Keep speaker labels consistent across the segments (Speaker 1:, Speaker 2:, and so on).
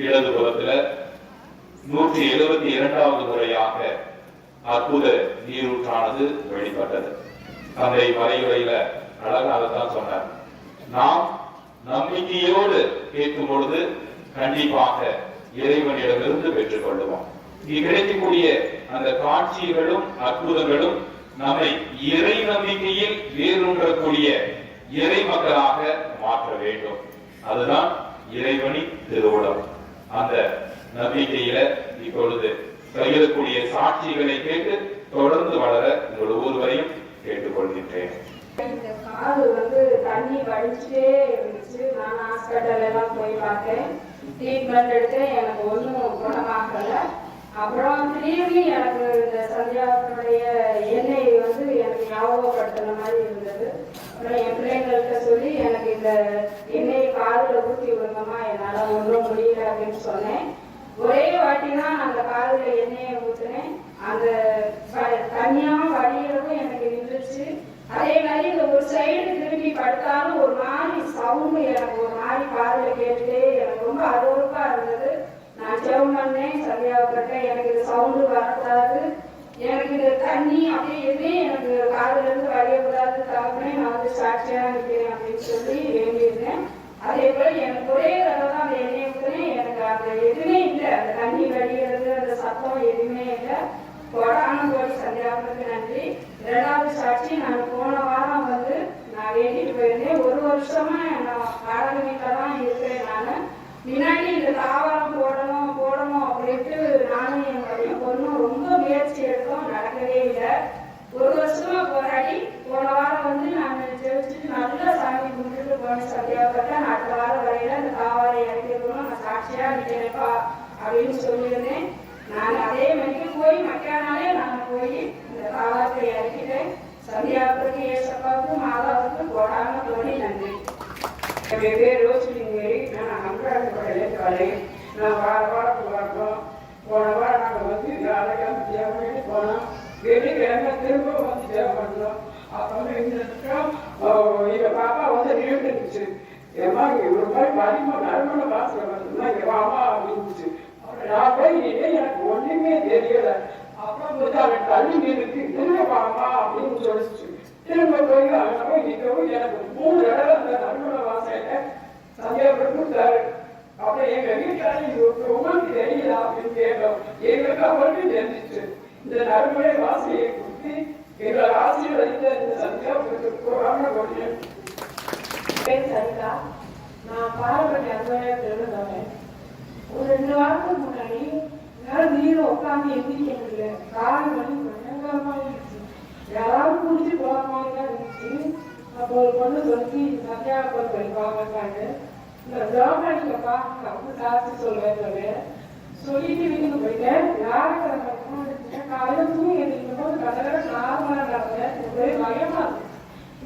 Speaker 1: இடது புறத்துல 172வது முறையாக அற்புத நீரூற்றானது வெளிப்பட்டது. தந்தை மறைவுரையில அழகாகத்தான் சொன்னார். நாம் நம்பிக்கையோடு கேட்கும் பொழுது கண்டிப்பாக இறைவனிடமிருந்து பெற்றுக் கொள்ளுவோம். இங்கு கிடைக்கக்கூடிய அந்த காட்சிகளும் அற்புதங்களும் நம்மை இறை நம்பிக்கையில் வேரூன்றக்கூடிய இறை மக்களாக மாற்ற வேண்டும். அதுதான் இறைவனின் திருவுளம். அந்த நம்பிக்கையில இப்பொழுது பகிரக்கூடிய சாட்சிகளை கேட்டு தொடர்ந்து வளர உங்கள் ஒவ்வொருவரையும் கேட்டுக்கொள்கின்றேன்.
Speaker 2: இந்த காது தண்ணி வடிச்சுட்டே இருந்துச்சு. நான் ஹாஸ்பிட்டல் எல்லாம் போய் பார்த்தேன், ட்ரீட்மெண்ட் எடுத்தேன், எனக்கு ஒன்றும் குணமாகல. அப்புறம் திடீர்னு எனக்கு இந்த சந்தியாவுடைய எண்ணெய் எனக்கு ஞாபகப்படுத்தின மாதிரி இருந்தது. அப்புறம் என் பிள்ளைங்கள்ட்ட சொல்லி எனக்கு இந்த எண்ணெயை காதில் ஊற்றி விடுங்கம்மா, என்னால் ஒன்றும் முடியல அப்படின்னு சொன்னேன். ஒரே வாட்டி தான் அந்த காதில் எண்ணெயை ஊற்றினேன். அந்த தனியாக வடிகிறதும் எனக்கு நின்றுச்சு. அதே மாதிரி இந்த ஒரு சைடு திரும்பி படுத்தாலும் ஒரு மாதிரி சவுண்டு எனக்கு ஒரு மாதிரி காதில் கேட்டுட்டே எனக்கு ரொம்ப அருவருப்பா இருந்தது. நான் ஜெபம் பண்ணேன் சந்தியாவுக்கிட்ட, எனக்கு இந்த சவுண்டு வரக்கூடாது, எனக்கு இந்த தண்ணி அப்படியே எதுவுமே எனக்கு காதுல இருந்து வழியக்கூடாது, தகவனே நான் சாட்சியா நிற்கிறேன் அப்படின்னு சொல்லி வேண்டியிருந்தேன். அதே போல எனக்கு ஒரே தடவை தான் அந்த எண்ணெய் ஊற்றினேன். எனக்கு அந்த எதுவுமே இல்லை, அந்த தண்ணி வடிகிறது அந்த சத்தம் எதுவுமே இல்லை. கொடான கோடி சந்தியாவுக்கு நன்றி. இரண்டாவது சாட்சி, நான் போன வாரம் நான் வேண்டிட்டு போயிருந்தேன். ஒரு வருஷமா நான் வாடகை வீட்டில் தான் இருக்கிறேன். நான் முன்னாடி இந்த தாவரம் போடணும் அப்படின்ட்டு நானும் என்னுடைய பொண்ணும் ரொம்ப முயற்சி எடுத்தோம், நடக்கவே இல்லை. ஒரு வருஷமா போராடி போன வாரம் நான் ஜெயிச்சுட்டு நல்லா சாமி கும்பிட்டு போன சந்தியாவுக்கு அடுத்த வாரம் வரையில இந்த தாவரை இறக்கிருக்கணும், நான் சாட்சியா நிற்கிறேன்ப்பா அப்படின்னு சொல்லியிருந்தேன். நான் அதே மணிக்கு போய் மக்கானாலே நான் போய் இந்த தாவரத்தை இறக்கிட்டேன். சந்தியாவுக்கு, ஏசப்பாவுக்கு, மாதாவுக்கு கோடான கோடி நன்றி. என் பேர் ரோசினி மேரி. நான் அம்பராஜப்படையிலேருந்து வரேன். நான் வாரத்துக்கு வரணும். போன வாரம் நாங்கள் வியாழக்கிழமை தேவைன்னு போனோம். வெள்ளிக்கிழமை திரும்ப தேவை பண்ணோம். அப்புறம் எங்கள் பாப்பா நின்றுச்சு. ஏமா ஒரு மாதிரி வலிமா நறுமண வாசனை வந்துன்னா எவாமா அப்படின்னுச்சு. நான் போய் எனக்கு ஒண்ணுமே தெரியல. அப்புறம் அவன் தள்ளி நிறுத்தி திரும்ப வாமா அப்படின்னு சொல்லிச்சு. திரும்ப போய் அவனை போய் நிற்கவும் எனக்கு 3 தடவை அந்த நறுமண வாசனை சந்தியாவுக்கு கொடுத்தாரு. அப்புறம் எங்க வீட்டாளி உங்களுக்கு தெரியல அப்படின்னு கேட்டோம். எங்களுக்கு அவருக்கு தெரிஞ்சிச்சு. இந்த நறுமண வாசனையை கொடுத்து எங்களை ஆசீர்வதித்த இந்த சந்தியாவுக்கு கொடியேன்.
Speaker 3: சரிதா, நான் பாரம்பரிய அன்பையத்தில் இருந்தவன். ஒரு 2 வாரத்துக்கு முன்னாடி என்னால் நீர் உட்காந்து எந்திரிக்க முடியல. கால் வலி பயங்கரமா இருந்துச்சு. யாராவது குடிச்சு போற மாதிரி தான் இருந்துச்சு. அப்போ ஒரு பொண்ணு சொல்லி சந்தியாவுக்கு படிப்பாங்கன்னு இந்த ஜோகானிக்கப்பா அப்படின்னு சாட்சி சொல்லுவேன் சொல்லிட்டு வீட்டுக்கு போயிட்டேன். வியாழக்கிழமை காலையில தூங்கி எந்திரிக்கும் போது கடற்கரை நார்மலா நடந்தேன். ஒரே பயமா இருக்கு.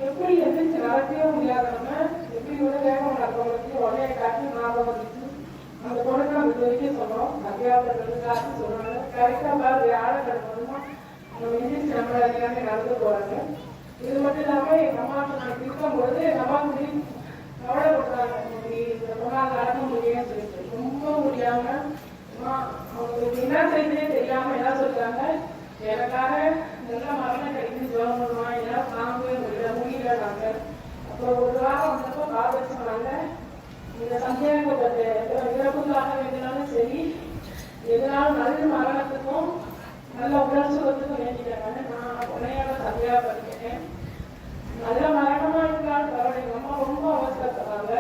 Speaker 3: எப்படி எந்திரிச்சு நடக்கவே முடியாதவங்க எப்படி விட வேகம் நடக்கிறவங்களுக்கு உடனே காட்டி ஞாபகம் வந்துச்சு. அந்த பொண்ணுக்கு நம்ம வரைக்கும் சொன்னோம். அத்தியாபத்தில் காட்டி சொல்றாங்க. கரெக்டா பாரு வியாழக்கிழமை நம்ம எந்திரிச்சு நம்ம எல்லாமே நடந்து போறாங்க. இது மட்டும் இல்லாம எங்க அம்மாவுக்கு நான் இருக்கும்போது எங்க அம்மாவுக்கு கவலைப்படுறாங்க. இந்த பொண்ணால் நடக்க முடியும்னு சொல்லிட்டு ரொம்ப முடியாம அவங்களுக்கு என்ன செய்யறதே தெரியாம என்ன சொல்றாங்க, எனக்காக நல்ல மரணம் கிடைக்குன்னு ஜோம் பண்ணுவான், எல்லாம் தாங்கவே முடியலனாங்க. அப்புறம் ஒரு வாரம் வந்தப்போ கால் சொன்னாங்க, இந்த சந்தேகப்பட்ட இறப்புக்காக வேண்டினாலும் சரி, எதனாலும் நல்ல மரணத்துக்கும் நல்ல உடல் சுகத்துக்கும் வேண்டிட்டாங்க. நான் உன்னையோட சந்தையா படிக்கிறேன். நல்ல மரணமா இருக்கான்னு பரவாயில்ல. எங்க அம்மா ரொம்ப அவசரப்படுறாங்க.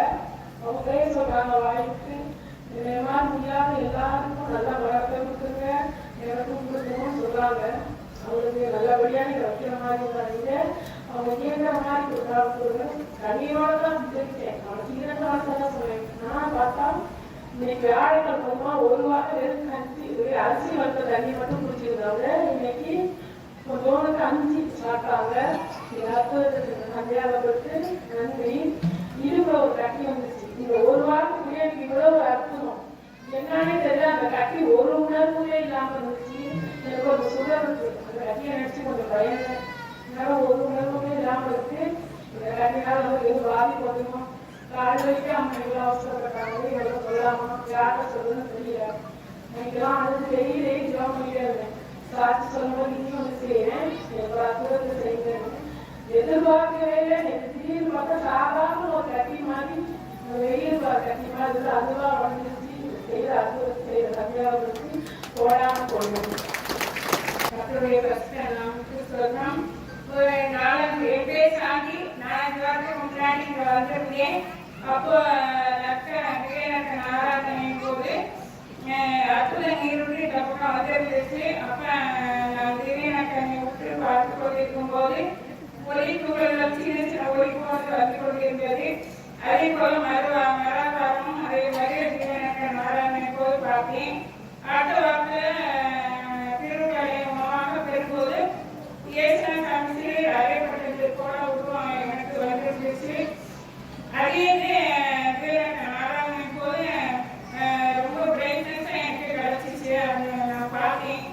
Speaker 3: அவங்களே சொல்றாங்க வாய்ப்பு இந்த மாதிரி முடியாத எல்லாருக்கும் நல்ல மரணத்தை கொடுத்துருங்க, எனக்கும் கொடுக்கணும்னு சொல்றாங்க. அவங்களுக்கு நல்லபடியா நீங்க வைக்கிற மாதிரி இருந்தாங்க. அவங்க கேட்கிற மாதிரி கொடுக்குறாங்க. தண்ணியோட தான் தெரிவித்தேன். அவனுக்கு 2 வாரம் தான் சொல்லுவேன். நான் பார்த்தா இன்னைக்கு வியாழக்கிழமை ஒரு வாரம் வெறும் அரிசி வளர்த்த தண்ணி மட்டும் குடிச்சிருந்தாங்க. இன்னைக்கு கொஞ்சோனுக்கு 5 சாப்பிட்டாங்க. சந்தியாவப்பட்டு நன்றி. இரும்புல ஒரு கட்டி வந்துச்சு. இந்த ஒரு வாரத்துக்குள்ளே எனக்கு இவ்வளவு அற்புதம் என்னன்னே தெரியல. அந்த கட்டி ஒரு உணர்வுமே இல்லாம இருந்துச்சு. எனக்கு ஒரு சுகர் இருக்கு. அந்த கட்டியை நினைச்சு கொஞ்சம் பயந்தேன். ஒரு உணர்வுமே இல்லாம இருக்கு. இந்த கட்டினால எதுவும் பாதிப்பு வந்துடும் கால் வலிக்கு அவங்க எவ்வளோ அவசரப்பட்டாங்க, எவ்வளோ சொல்லாமா யார்கிட்ட சொல்லணும்னு தெரியல. எனக்குலாம் அது தெரியலே, இதெல்லாம் முடியாது. சாட்சி சொல்லும்போது நீங்களும் வந்து செய்யறேன், எவ்வளோ அற்புதத்தை செய்கிறேன் எதிர்பார்க்கவே இல்லை. எனக்கு திடீர்னு பார்த்தா சாதாரண ஒரு கட்டி மாதிரி வெயில் கட்டி மாதிரி அதுவா வந்துருச்சு. செய்த அற்புதத்தை செய்த தம்பியாவுக்கு போடாம போடுவோம். கர்த்தருடைய கஷ்டம் நமக்கு சொல்லலாம். ஒரு நாளைக்கு 8 வயசு ஆகி 4 வாரத்துக்கு முன்னாடி இங்க வந்திருந்தேன். அப்போ ஆராதனை போது அற்புத நீருற்றி டப்புனா வந்துருந்துச்சு. அப்ப நான் திடீர்னு விட்டு பார்த்து கொண்டிருக்கும் போது ஒளி தூரல் சின்ன சின்ன ஒளி போன்று வந்து கொண்டிருந்தது. அதே போல மரபாரம் அதே மாதிரி ஆராதனை போது பார்த்தேன். அடுத்த வாரத்தில் திருவிழாவை உணவாக பெறும்போது இயேசுவின் சாமியில் அறையப்பட்டது போல உருவம் எனக்கு வந்துருந்துச்சு. அதே ஆராதனை போது ரொம்ப பிரைட்னஸாக எனக்கு கிடச்சிச்சு. அது நான் பார்த்தேன்.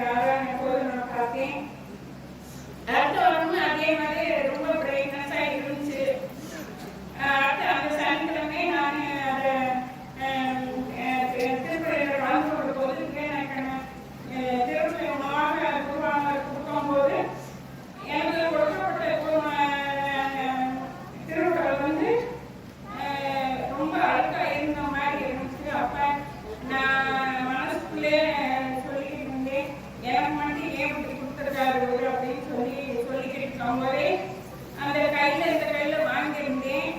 Speaker 3: ஆராதனை போது நான் பார்த்தேன். அடுத்த வாரமும் அதே மாதிரி ரொம்ப பிரைட்னஸாக இருந்துச்சு. அந்த சனிக்கிழமை நான் அதை திருப்பதியில் கலந்து கொண்ட போது திருப்பதி உணவாக குருவாக கொடுக்கும்போது எனக்கு கொடுக்கப்பட்ட திருக்குறள் வந்து ரொம்ப அழுக்காக இருந்த மாதிரி இருந்துச்சு. அப்போ நான் மனசுக்குள்ளே சொல்லிக்கிட்டு இருந்தேன், எனக்கு மட்டும் ஏன் இப்படி கொடுத்துருக்காரு அப்படின்னு சொல்லிக்கிட்டு இருக்கும்போதே அந்த கையில் இந்த கையில் வாங்கியிருந்தேன்.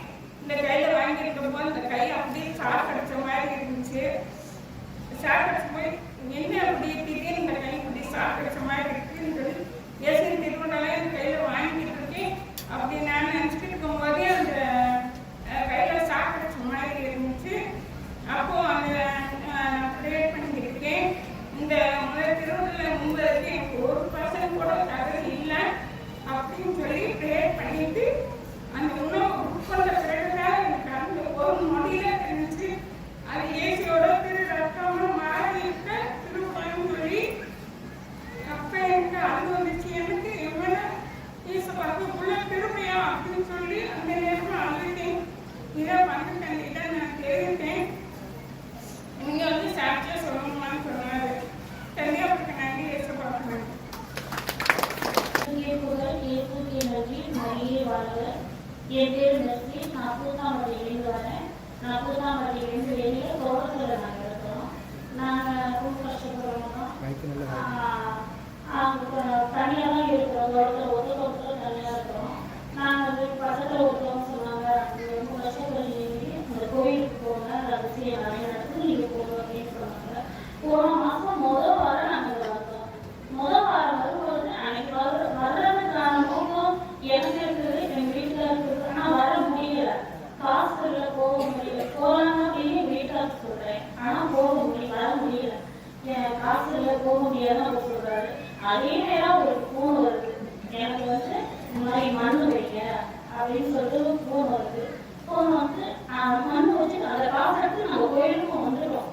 Speaker 3: இந்த கையில் வாங்கியிருக்கும் போது இந்த கை அப்படியே சாக்கடிச்ச மாதிரி இருந்துச்சு. சாக்கடிச்ச போய் என்ன அப்படி திடீர்னு இந்த கை இப்படி சாக்கடிச்ச மாதிரி இருக்குன்னு சொல்லி ஏசி திருமணம் இந்த கையில் வாங்கிட்டு இருக்கேன். அப்படி நான் நினச்சிட்டு இருக்கும் போதே அந்த கையில் சாக்கடிச்ச மாதிரி இருந்துச்சு. அப்போ அந்த நான் ப்ரேயர் பண்ணியிருக்கேன். இந்த முதல் திருவிழா முன்பதற்கு எனக்கு 1% கூட தகவல் இல்லை அப்படின்னு சொல்லி ப்ரேயர் பண்ணிட்டு அந்த உணவு உட்கொண்ட பிறகுதான் எனக்கு அந்த ஒரு நொடியில தெரிஞ்சு அது இயேசுவோட திரு ரத்தம்னு மாறி இருக்க திருப்பம் சொல்லி அப்ப எனக்கு அது வந்துச்சு. எனக்கு எவ்வளோ இயேசு பார்க்கக்குள்ள திரும்பியா அப்படின்னு சொல்லி அந்த நேரம் அழுதேன். இதை வந்துட்டேன், இதை நான் தெரிவித்தேன். நீங்க வந்து சாட்சியா சொல்லணுமான்னு சொன்னாரு. தெரியாப்பட்ட நன்றி இயேசு பார்க்கணும்.
Speaker 4: என் பேர் மெர்சி. நான் பூத்தாம்பட்டியிலேருந்து வரேன். நான் பூத்தாம்பட்டியிலேருந்து வெளியே தோட்டத்தில் நாங்கள் இருக்கிறோம். நாங்கள் ரொம்ப கஷ்டப்படுறோம். அங்கே தனியாக தான் இருக்கிறோம். தோட்டத்தில் ஒத்த தோட்டத்தில் தனியாக இருக்கிறோம். நாங்கள் வந்து பக்கத்தில் ஒருத்தவங்க சொன்னாங்க, ரொம்ப கஷ்டப்படுறீங்க, அந்த கோயிலுக்கு போங்க, அது செய்ய நிறைய நடக்குது, நீங்கள் போங்க அப்படின்னு சொன்னாங்க. போன மாதம் முதல் வாரம் நாங்கள் வந்தோம். முதல் வாரம் வரும்போது அன்னைக்கு வர்றதுக்கான நோக்கம் எனக்கு இருக்குது, எங்கள் வீட்டில் இருக்குது. ஆனால் வர முடியல, காசு இல்லை, போக முடியல. போகலான்னு அப்படின்னு வீட்டில் சொல்கிறேன், ஆனால் போக முடியல, வர முடியல. என் காசு இல்லை, போக முடியாதுன்னு அவர் சொல்கிறாரு. அதே நேரம் ஒரு ஃபோன் வருது, எனக்கு வந்து இந்த மாதிரி மண் வைக்க அப்படின்னு சொல்லிட்டு ஃபோன் வருது. ஃபோன் வந்து மண் வச்சு அந்த காசு எடுத்து நாங்கள் கோயிலுக்கும் வந்துட்டோம்.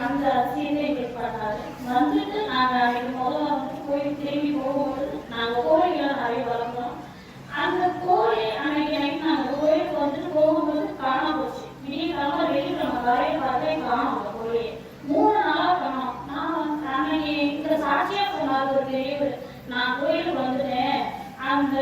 Speaker 4: அந்த சீனை எங்களுக்கு பண்ணாரு. வந்துட்டு நாங்கள் அன்னைக்கு முதல்ல வந்துட்டு கோயிலுக்கு திரும்பி போகும்போது நாங்கள் கோழிகளை நிறைய வளர்ந்தோம். அந்த கோழி அன்னைக்கு நாங்கள் கோயிலுக்கு வந்துட்டு போகும்போது காணாம போச்சு. விடிய காலமாக வெள்ளிக்கிழமை வரைய பார்த்தே காணும். அந்த கோழியை 3 நாளாக காணும். நான் அன்னைக்கு இந்த சாட்சியா சொன்னார் ஒரு பெரியவர், நான் கோயிலுக்கு வந்துட்டேன், அந்த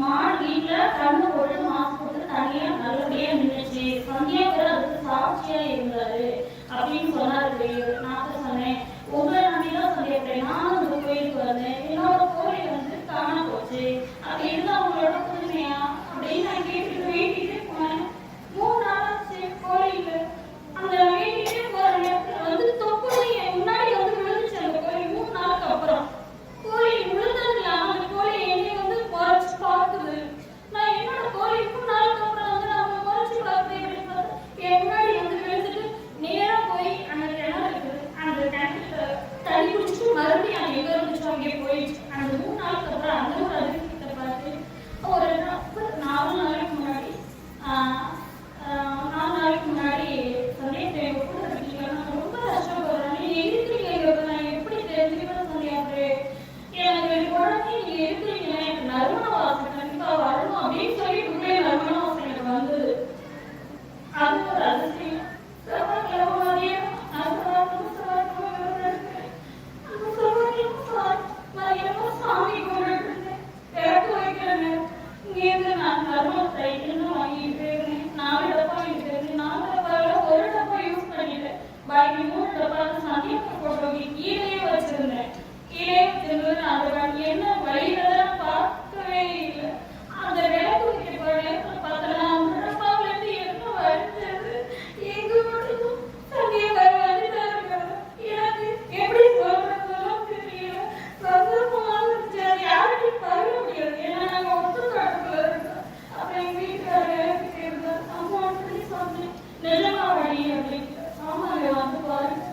Speaker 4: மாடு வீட்டில் கண்ணு போட்டு மாசு போட்டு தனியாக நல்லபடியாக நின்றுச்சு, சந்தியாவில் அதுக்கு சாட்சியா இருந்தாரு அப்படின்னு சொன்னார் பெரியவர். நான் தான் சொன்னேன், உங்களை நம்பிதான் சொல்லியிருக்கேன், நானும் அந்த கோயிலுக்கு வந்தேன், என்னோட கோழி வந்து காண போச்சு, அது இருந்தா அவங்களோட புதுமையா அப்படின்னு நான் கேட்டுட்டு வேண்டிட்டு போனேன். 3 நாளாச்சு கோழி இல்லை. அந்த வேண்டிட்டு போற நேரத்தில் வந்து தொப்புள் முன்னாடி வந்து விழுந்துச்சு அந்த கோழி. 3 நாளுக்கு அப்புறம் கோழி விழுந்தது இல்லாம அந்த கோழி என்னை வந்து குறைச்சு பார்க்குது. நான் என்னோட கோழி 3 நாளுக்கு அப்புறம் வந்து நம்ம குறைச்சு பார்க்குது அப்படின்னு பார்த்தா என் முன்னாடி வந்து விழுந்துட்டு நேரம் போய் அந்த கிணறு இருக்குது, அந்த கிணறு நார்மல் சைக்கிள்னு வாங்கிட்டு போயிருந்தேன். 4 டப்பா வாங்கிட்டு போயிருந்தேன். 4 டப்பாவில் 1 டப்பா யூஸ் பண்ணிட்டேன். பாக்கி 3 டப்பா சந்தியாக போட்டு கீழே வச்சிருந்தேன். கீழே வச்சிருந்தது அந்த என்ன வழியில தான் பார்க்கவே இல்லை. அந்த விளக்கு வைக்கிற நேரத்தில் பார்த்தா அந்த டப்பாவில இருந்து என்ன வரைஞ்சது எங்க மட்டும் சந்தியாக வந்துட்டு இருக்காங்க. எனக்கு எப்படி சொல்றதுலாம் தெரியல. சந்தர்ப்பமாக இருந்துச்சு. அது யார்கிட்டையும் பகிர முடியாது. ஏன்னா நாங்கள் ஒத்துக்காட்டுக்குள்ள இருக்கோம். அப்புறம் எங்கள் வீட்டுக்காரர் இருந்தார். அம்மா அப்படி சொன்னேன், நிஜமா வழி அப்படின்னு. ஆமாங்க வந்து பாருங்க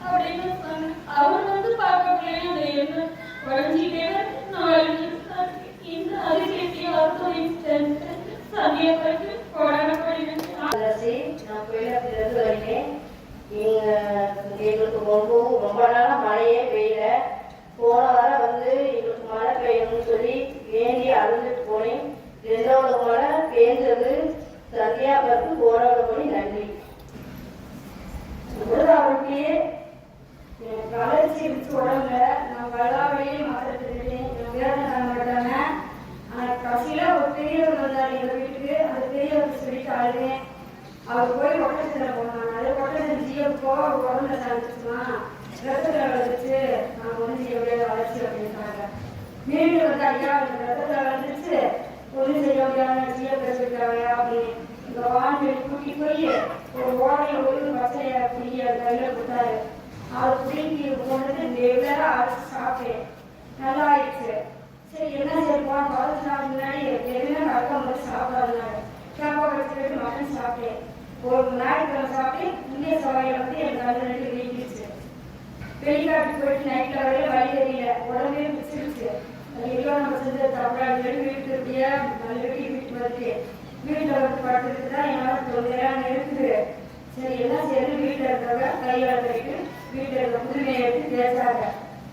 Speaker 4: அப்படின்னு சொன்னேன். அவர் வந்து பார்க்கக்குள்ளே அந்த என்ன வளைஞ்சிட்டே நான் வளைஞ்சிட்டு இந்த அதிசயத்தையும் அர்த்தம் சந்தியா பிறகு கொடாடப்படுகிறேன்.
Speaker 5: நான் கோயிலத்திலிருந்து வருகிறேன். எங்களுக்கு ரொம்ப நாளாக மழையே பெய்யல. போன வாரம் வந்து எங்களுக்கு மழை பெய்யணும்னு சொல்லி வேண்டி அழுந்துட்டு போனேன். 2வது மழை பெய்ஞ்சது. சந்தியாபுரத்து போராட போய் நன்றி.
Speaker 2: அவருக்கே வளர்ச்சி இருந்துச்சு உடம்புல. நான் வல்லாவையே மாற்றிட்டேன். வேலை தர மாட்டாங்க. ஆனால் கடைசியில் ஒரு பெரியவர் வந்தார் எங்கள் வீட்டுக்கு. அந்த பெரியவர் சொல்லிட்டு அழுதேன். அவர் போய் ஒட்டத்தில் போனாங்க. அது ஒட்டத்தில் ஜிஎஃப்கோ உடம்புல சாதிச்சுமா ரத்தத்தில் வளர்ந்துச்சு. நாங்கள் வந்து எப்படியாவது வளர்ச்சி அப்படின்ட்டாங்க. மீண்டும் வந்து ஐயா ரத்தத்தில் வளர்ந்துச்சு, ஒன்றும் செய்ய முடியாத ஜிஎஃப் வச்சுருக்காங்க அப்படின்னு இந்த வான்வெளி கூட்டி போய் ஒரு ஓடையில் ஒரு பச்சையை பிடிக்கி அது கையில் கொடுத்தாரு. அது பிடிக்கி கொண்டு ரெகுலராக அரைச்சி சாப்பிட்டேன். நல்லா ஆயிடுச்சு. சரி என்ன செய்வோம், 10 நாள் முன்னாடி ரெகுலராக அர்த்தம் வந்து சாப்பிடாதுனால கேப்பா கடிச்சு மட்டன் சாப்பிட்டேன். ஒரு ஞாயிற்றுக்கிழமை சாப்பிட்டு இந்திய சவாயில் வந்து எனக்கு அது 2 வீங்கிடுச்சு. வெளிக்காட்டுக்கு போயிட்டு நைட்டில் வரையில வழி தெரியல, உடம்பே பிடிச்சிருச்சு. அது எவ்வளோ நம்ம செஞ்ச தப்பாக வீட்டுக்கு இருக்கியா நல்லபடி வீட்டுக்கு வந்து வீட்டில் வந்து படுத்துட்டு தான் என்னால் தொல்லையாக இருக்குது. சரி என்ன செய்யறது, வீட்டில் இருக்கிறவங்க கையால் போயிட்டு வீட்டில் இருக்க புதுமையை எடுத்து தேய்ச்சாங்க.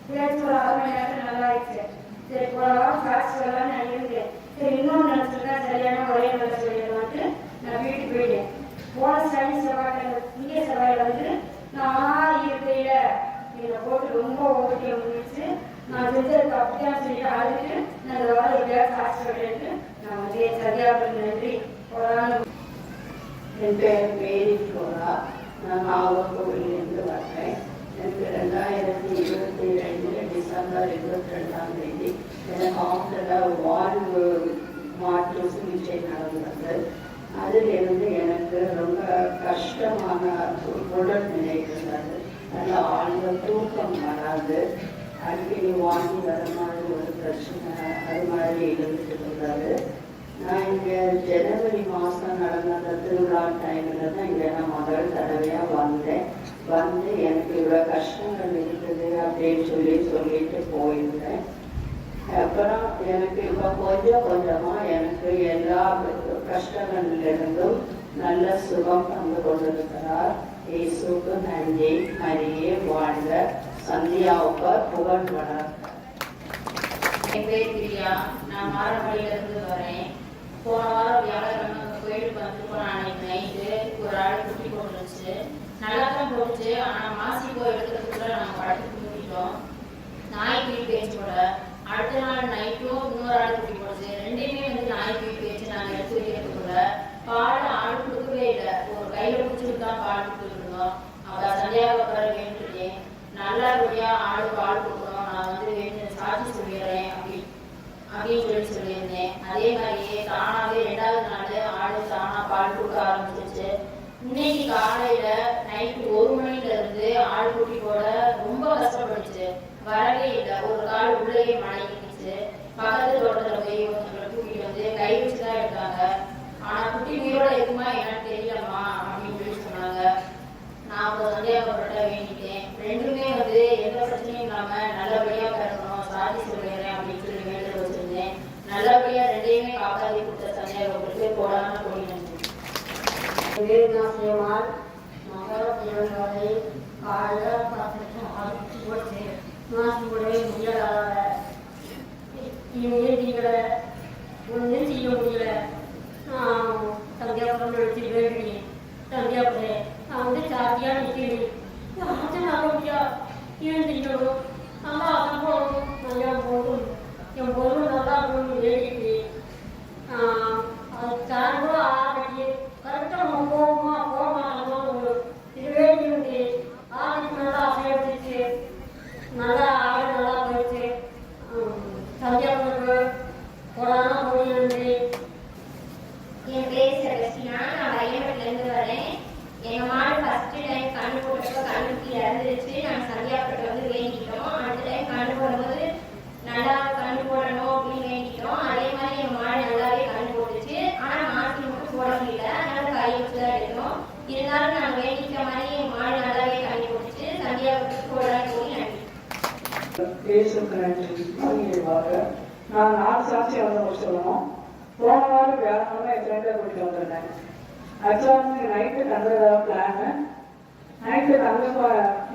Speaker 2: தேய்ச்சி ஒரு 6 மணி நேரத்தில் நல்லா ஆயிடுச்சு. சரி போன வாரம் காசு வரலான்னு நான் இருந்தேன். சரி இன்னொன்று நினச்சிருக்கா சரியான ஒரே நல்ல சொல்லிடலான்ட்டு நான் வீட்டுக்கு போயிட்டேன். போன சனி செவ்வாய் இந்திய செவ்வாயில் வந்து நான் இருக்கையில் என்னை போட்டு ரொம்ப ஓகே முடிச்சு நான் செஞ்சதுக்கு அப்படிதான் சொல்லிட்டு அழுதுட்டு நான் இந்த வாரம் எப்படியாவது காசு சொல்லிட்டு நான் வந்து சரியாக நன்றி.
Speaker 5: என் பேர் மேரி ஃப்ளோரா. நான் நாகர்கோவிலிருந்து வரேன். எனக்கு 2022 டிசம்பர் 22ஆம் தேதி எனக்கு ஹாஸ்டலில் வாழ்வு மாற்று சிகிச்சை நடந்தது. அதிலிருந்து எனக்கு ரொம்ப கஷ்டமான உடல்நிலை இருந்தது. நல்லா ஆழ்ந்த தூக்கம் வராது. அடிக்கடி வாங்கி வர மாதிரி ஒரு பிரச்சனை அது மாதிரி இருந்துட்டு இருந்தாரு. நான் இங்கே ஜனவரி மாதம் நடந்த அந்த திருவிழா டைமில் தான் இங்கே நான் முதல் தடவையாக வந்தேன். வந்து எனக்கு இவ்வளோ கஷ்டங்கள் இருக்குது அப்படின்னு சொல்லிட்டு போயிருந்தேன். அப்புறம் எனக்கு இப்போ கொஞ்சம் கொஞ்சமாக எனக்கு எல்லா கஷ்டங்களிலிருந்தும் நல்ல சுகம் தந்து கொண்டிருக்கிறார். இயேசுக்கு நன்றி. மரியே வாழ்க. சந்தியாவுக்கு புகழ் வளர்.
Speaker 6: என் பேர் பிரியா. நான் மாரமணியிலிருந்து வரேன். போன வாரம் வியாழக்கிழமை கோயிலுக்கு வந்துட்டு நான் அன்னைக்கு நைட்டு ஒரு ஆள் குட்டி போட்டுருச்சு. நல்லா தான் போட்டுச்சு. ஆனால் மாசிக்கோ எடுக்கிறதுக்குள்ள நாங்கள் படத்துக்கு மூடிட்டோம். நாய் குட்டி பேச்சு போட அடுத்த நாள் நைட்டும் இன்னொரு ஆள் குட்டி போட்டுச்சு. ரெண்டுமே வந்து நாய் குட்டி பேச்சு நாங்கள் எடுத்து வைக்கிறதுக்குள்ள பால் ஆள் கொடுக்கவே இல்லை. ஒரு கையில் பிடிச்சிட்டு தான் பால் கொடுத்துருந்தோம். அவள் சந்தியாக பிறகு வேண்டிட்டேன், நல்லபடியா ஆடு பால் கொடுக்கணும், நான் வந்து சாட்சி சொல்லிடுறேன் அப்படின்னு சொல்லியிருந்தேன். அதே மாதிரியே தானாவே 2வது நாள் ஆடு தானா பால் கொடுக்க ஆரம்பிச்சிருச்சு. இன்னைக்கு காலையில நைட்டு 1 மணில இருந்து ஆடு குட்டி போட ரொம்ப கஷ்டப்பட்டுச்சு. வரவே இல்லை. ஒரு கால் உள்ளேயே மழைக்கிச்சு. பக்கத்து தோட்டத்துல போய் ஒருத்தவங்களை கூட்டிட்டு வந்து கை வச்சுதான் எடுத்தாங்க. ஆனா குட்டி உயிரோட இருக்குமா என்னன்னு தெரியலம்மா அப்படின்னு சொன்னாங்க. நான் ஒரு சந்தியாபுரத்தை வேண்டிட்டேன். ரெண்டுமே வந்து எந்த பிரச்சனையும் இல்லாம நல்லபடியா பிறக்கணும், சாதி சொல்லிடுறேன் அப்படின்னு சொல்லி வேண்டுதல் வச்சிருந்தேன். நல்லபடியா ரெண்டையுமே காப்பாற்றி கொடுத்த சந்தியாபுரத்துக்கு போடாம போயிட்டேன்.
Speaker 2: நாசியமால் மகரத்தை காலையில் பார்த்துட்டு அடிச்சு போச்சு. மாசு கூடவே முடியாத நீங்களை ஒன்றும் செய்ய முடியல. சந்தியாபுரம் நினைச்சு வேண்டினேன். சந்தியாபுரம் நான் வந்து சாத்தியாக நிற்கிறேன். யாச்சும் நல்லபடியா எழுந்திரிக்கணும், நல்லா அசம் போகணும், நல்லா போகணும், என் பொருள் நல்லா இருக்கணும்னு வேண்டிக்கிறேன்.
Speaker 4: அது சாயந்தரம் 6 மணிக்கு கரெக்டாக நம்ம போகமா இது வேண்டி 6 மணிக்கு நல்லா அசைச்சு நல்லா ஆடு நல்லா போயிடுச்சு. சந்தியாவுக்கு போனாலும் போயிருந்து.
Speaker 6: என் பேர் செலஸ்டினா, நான் வையம்பட்டிலேருந்து வரேன். எங்கள் மாடு ஃபஸ்ட்டு டைம் கண்ணு போட்டப்போ கண்ணுக்கு இறந்துருச்சு. நாங்கள் சந்தியாப்பட்டு வந்து வேண்டிட்டோம். அடுத்த டைம் கண்ணு போடும்போது நல்லா கண்ணு போடணும் அப்படின்னு வேண்டிட்டோம். அதே மாதிரி எங்கள் மாடு நல்லாவே கண்ணு போட்டுச்சு. ஆனால் மாசு மட்டும் போட முடியல, அதனால கை வச்சு தான் எடுக்கணும். இருந்தாலும் நாங்கள் வேண்டிக்கிற மாதிரி எங்கள் மாடு நல்லாவே கண்ணு போட்டுச்சு. சந்தியாப்பட்டு போடலாம் போய் நன்றி.
Speaker 3: இயேசுக்கு நன்றி. நான் 4 சாட்சி வந்து சொல்லணும். போன வாரம் வியாழக்கிழமை என் ஃப்ரெண்டை கூட்டிட்டு வந்திருந்தேன். ஆக்சுவலாக வந்து நைட்டு தங்குறதா பிளானு. நைட்டு தங்க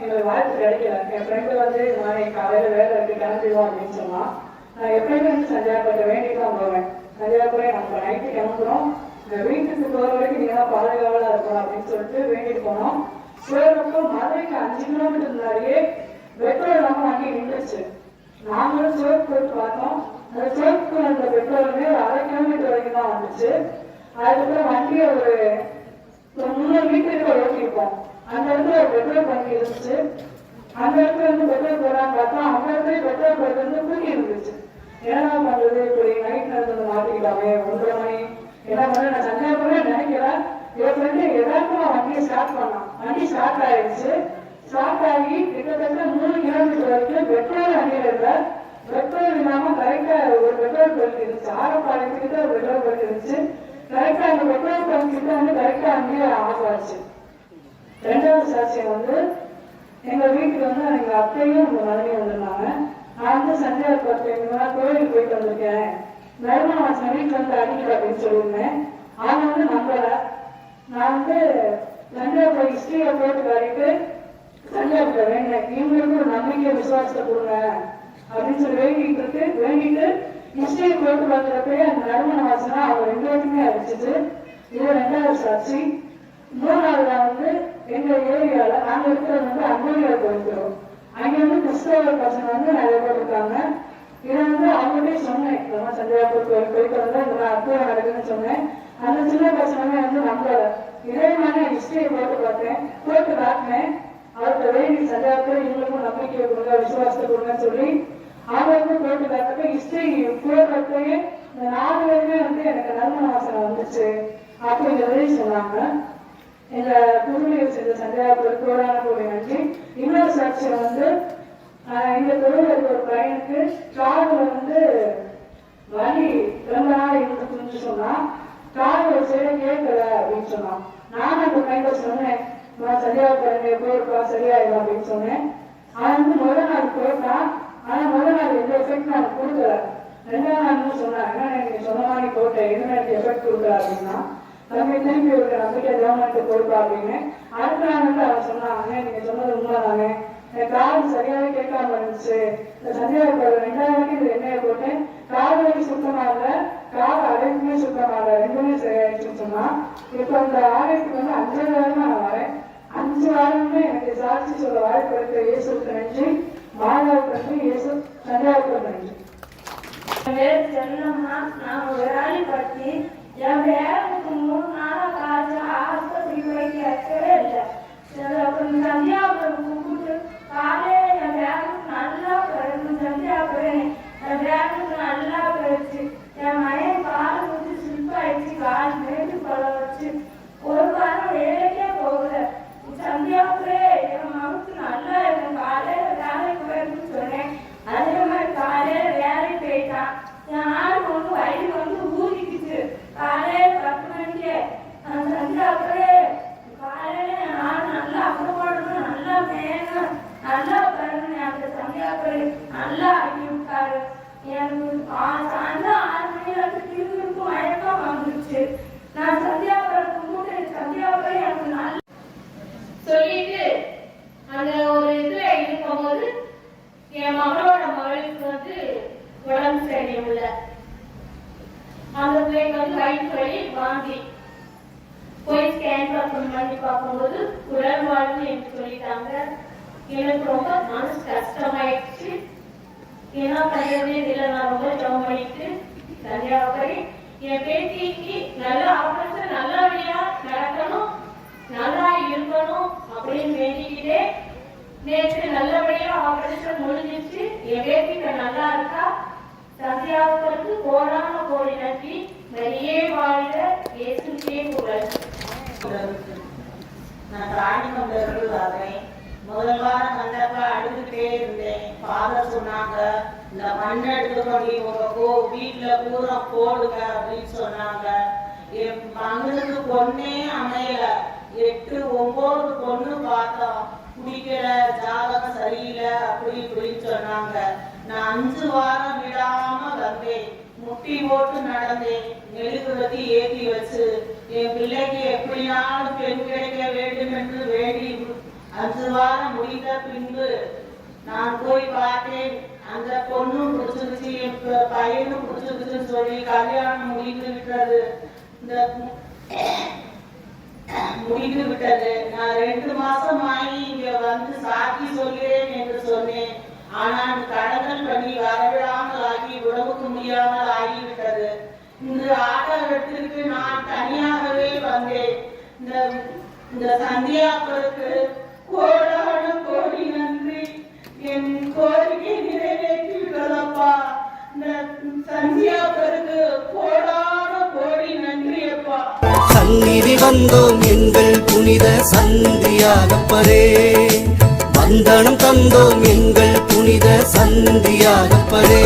Speaker 3: எங்களுக்கு வாய்ப்பு கிடைக்கல. என் ஃப்ரெண்டு வந்து இந்த மாதிரி காலையில் வேலை இருக்கு கிளம்பிடுவோம் அப்படின்னு சொன்னான். நான் எப்பயுமே வந்து சந்தியாபுரத்தை வேண்டிட்டு தான் போவேன். சந்தியாபுரம் நம்ம நைட்டு கிளம்புறோம், வீட்டுக்கு போகிற வரைக்கும் நீங்கள் தான் பாதுகாவலாக இருக்கணும் அப்படின்னு சொல்லிட்டு வேண்டிட்டு போனோம். போகிறப்போ மதுரைக்கு 5 கிலோமீட்டர் முன்னாடியே பெட்ரோல் இல்லாமல் வண்டி நின்றுச்சு. நாங்களும் சோப்பு போட்டு பார்த்தோம். அந்த சோப்பு அந்த பெட்ரோலுமே ஒரு 1/2 கிலோமீட்டர் வரைக்கும் தான் வந்துச்சு. அதுக்கப்புறம் வண்டியை ஒரு 300 மீட்டருக்கு ஓட்டிருப்போம். அந்த இடத்துல ஒரு பெட்ரோல் பங்க் இருந்துச்சு. அந்த இடத்துல வந்து பெட்ரோல் போடான்னு பார்த்தா அந்த இடத்துல பெட்ரோல் பங்க் வந்து பூட்டி இருந்துச்சு. என்ன பண்றது, இப்படி நைட் நடந்து மாட்டிக்கலாமே 1:30 மணி என்ன பண்ண. நான் சந்தியாபுரம் நினைக்கிறேன். என் ஃப்ரெண்டு எதார்த்தமா வண்டியை ஸ்டார்ட் பண்ணான். வண்டி ஸ்டார்ட் ஆயிடுச்சு. ஸ்டார்ட் ஆகி கிட்டத்தட்ட 3 கிலோமீட்டர் வரைக்கும் பெட்ரோல் வண்டியில இல்ல. பெட்ரோல் இல்லாம கரெக்டா ஒரு பெட்ரோல் பங்க் இருந்துச்சு. ஆரப்பாளையத்துக்கிட்ட ஒரு பெட்ரோல் பங்க் இருந்துச்சு. கரெக்டா அந்த பெட்ரோல் பங்க் கிட்ட வந்து கரெக்டா அங்கேயே ஆஃப் ஆச்சு. 2வது சாட்சியம் வந்து எங்க வீட்டுக்கு வந்து எங்க அத்தையும் எங்க மனைவியும் வந்திருந்தாங்க. நான் வந்து சந்தியாபுரத்துக்கு கோயிலுக்கு போயிட்டு வந்திருக்கேன், நறுமணவாசனை வீட்டுல வந்து அடிக்கல அப்படின்னு சொல்லியிருந்தேன். அவங்க வந்து நம்பல. நான் வந்து சந்தியாபுரம் ஹிஸ்டரியை போட்டு காட்டிட்டு சந்தியாபுரம் வேண்டேன், இவங்களுக்கு ஒரு நம்பிக்கை விசுவாசத்தை கொடுங்க அப்படின்னு சொல்லி வேண்டிட்டு ஹிஸ்டரி போட்டு பார்க்குறப்பே அந்த நறுமண வாசனை அவங்க 2 பேருக்குமே அடிச்சிச்சு. இது 2வது சாட்சி. 3வது வந்து எங்க ஏரியால நாங்க இருக்கிறது வந்து அங்கோலியா போயிருக்கிறோம். அங்க வந்து கிறிஸ்தவ பசங்க வந்து நிறைய பேர் இருக்காங்க. இதை வந்து அவங்ககிட்டே சொன்னேன், இந்த மாதிரி சந்தியாபுரத்துக்கு போயிட்டு வந்து இந்த மாதிரி அற்புதம் நடக்குதுன்னு சொன்னேன். அந்த சின்ன பசங்க வந்து நம்பல. இதே மாதிரி ஹிஸ்டரியை போட்டு காட்டினேன். அவர்கிட்ட வேண்டி சந்தியாபுரம் இவங்களுக்கும் நம்பிக்கை கொடுங்க விசுவாசத்தை கொடுங்கன்னு சொல்லி அவருக்கு போட்டு காட்டப்ப ஹிஸ்டரி போடுறப்பயே இந்த 4 பேருமே வந்து எனக்கு நறுமண வாசனை வந்துச்சு அப்படிங்கிறதையும் சொன்னாங்க. எங்க புதுமையில் செஞ்ச சந்தியாபுரம் கோடான கோடி நன்றி. இன்னொரு சாட்சியம் வந்து இந்த தொழில் இருக்க ஒரு பையனுக்கு காதுல வந்து வலி ரொம்ப நாள் இருந்துச்சுன்னு சொன்னா, காது ஒரு சைடு கேட்கல அப்படின்னு சொன்னான். நானும் அந்த பையனை சொன்னேன், சந்தியாபுரம் போயிருப்பா சரியாயிடும் அப்படின்னு சொன்னேன். அவன் வந்து முதல் நாள் போட்டான். ஆனா முதல் நாள் எந்த எஃபெக்ட் நான் கொடுக்கல. 2வது நாள் சொன்னேன், ஏன்னா நீங்க சொன்ன மாதிரி போட்டேன், எதுவும் எனக்கு எஃபெக்ட் கொடுக்கல அப்படின்னா தம்பி திருப்பி ஒரு நம்பிக்கை கவர்மெண்ட் கொடுப்பா அப்படின்னு. அடுத்த நாள் வந்து அவன் சொன்னாங்க, நீங்க சொன்னது உண்மைதானே, என் காது சரியாவே கேட்காம இருந்துச்சு, இந்த சந்தியாபுரம் 2வது இது எண்ணெயை போட்டேன், காது வரைக்கும் சுத்தமா இல்லை, காது அடைப்புமே சுத்தமா இல்லை, 2மே சரியாயிடுச்சுன்னு சொன்னா. இப்ப இந்த ஆலயத்துக்கு வந்து 5வது வாரமா நான் வரேன். 5 வாரமே எனக்கு சாட்சி சொல்ல வாய்ப்பு இருக்கிற இயேசுக்கு நன்றி, மாதாவுக்கு நன்றி, இயேசு சந்தியாவுக்கு நன்றி.
Speaker 2: செல்லம்மா, நான் ஒரு வேலைப்படுத்தி என் பேருக்கு 3 நாளா காய்ச்சல் ஆஸ்பத்திரிக்கு போய் கேட்கவே இல்லை. அப்புறம் சந்தியாபுரம் கூப்பிட்டு காலையில என் பேருக்கு நல்லா போயிடும். சந்தியாபுரம் என் பேருக்கு நல்லா போயிடுச்சு. என் மகன் கால் ஊற்றி சில்பாயிடுச்சு, கால் மேட்டு கொள்ள வச்சு 1 வாரம் வேலைக்கே போகல. சந்தியாபுரம் என் மகனுக்கு நல்லா இருக்கும். காலையில வேலைக்கு போயிருக்குன்னு சொன்னேன். அதே மாதிரி காலையில வேலைக்கு போயிட்டான். என் ஆடு வந்து வயிறு வந்து ஊதிக்குச்சு. காலையில 10 மணிக்கு சந்தியாபுரம் காலையில என் ஆடு நல்லா அப்புறப்படணும், நல்லா மேலும் நல்லா வரணும். அந்த சந்தியாபுரம் நல்லா ஆக்கி விட்டாரு. எனக்கு சாயந்தரம் 6 மணில திருவிழுக்கும் மயக்கம் வந்துருச்சு. நான் சந்தியாபுரம் கும்பிட்டு சந்தியாபுரம் எனக்கு நல்லா
Speaker 4: சொல்லிட்டு அந்த ஒரு இதுல இருக்கும்போது என் மகளோட மகளுக்கு வந்து உடம்பு சரியில்லை. அந்த பிள்ளைக்கு வந்து வயிற்று வலி வாந்தி. போய் ஸ்கேன் பண்ணி பார்க்கும்போது உடல் வாழ்வு என்று சொல்லிட்டாங்க. எனக்கு ரொம்ப மனசு கஷ்டமாயிடுச்சு. என்ன பண்றதே இல்லை. நான் ரொம்ப ஜெபம் பண்ணிட்டு சந்தியாபுரம் என் பேத்திக்கு நல்ல ஆபரேஷன் நல்லபடியா நடக்கணும், நல்லா இருக்கணும் அப்படின்னு வேண்டிக்கிட்டே நேற்று நல்லபடியா ஆபரேஷன் முடிஞ்சிச்சு. என் பேத்திக்கு நல்லா இருக்கா. சந்தியாவுக்கு கோடான கோடி நன்றி. நிறைய வாழ்க இயேசுக்கே புகழ்.
Speaker 7: நான் ராணிமந்திலிருந்து வரேன். முதல் வாரம் வந்தப்ப அழுதுகிட்டே இருந்தேன். ஃபாதர் சொன்னாங்க, இந்த மண் எடுத்து கொண்டு உங்க வீட்டுல பூரா போடுங்க அப்படின்னு சொன்னாங்க. என் மகனுக்கு பொண்ணே அமையல. 8, 9 பொண்ணு பார்த்தோம், குடிக்கல, ஜாதகம் சரியில்லை அப்படி இப்படின்னு சொன்னாங்க. நான் 5 வாரம் விடாம வந்தேன், முட்டி போட்டு நடந்தேன், மெழுகுவர்த்தி ஏற்றி வச்சு என் பிள்ளைக்கு எப்படினாலும் பெண் கிடைக்க வேண்டும் என்று வேண்டி 5 வாரம் முடிந்த பின்பு நான் போய் பார்த்தேன். அந்த பொண்ணும் பிடிச்சிருச்சு, என் பையனும் பிடிச்சிருச்சுன்னு சொல்லி கல்யாணம் முடிந்து விட்டது. முடிந்து விட்டது. நான் 2 மாசம் ஆகி இங்க வந்து சாட்சி சொல்கிறேன் என்று சொன்னேன். ஆனால் கடன்கள் பண்ணி வரவிடாமல் ஆகி உடம்புக்கு முடியாமல் ஆகிவிட்டது. இன்று ஆட்டத்திற்கு நான் தனியாகவே வந்தேன். இந்த சந்தியாக்களுக்கு கோடான கோடி நன்றி. என் கோரிக்கை நிறைவேற்றி விட்டதப்பா. இந்த சந்தியாக்களுக்கு கோடான கோடி நன்றி அப்பா.
Speaker 8: சந்நிதி வந்தோம் எங்கள் புனித சந்தியாகப்பரே, வந்தனம் தந்தோம் எங்கள் புனித சந்தியாகப்பரே.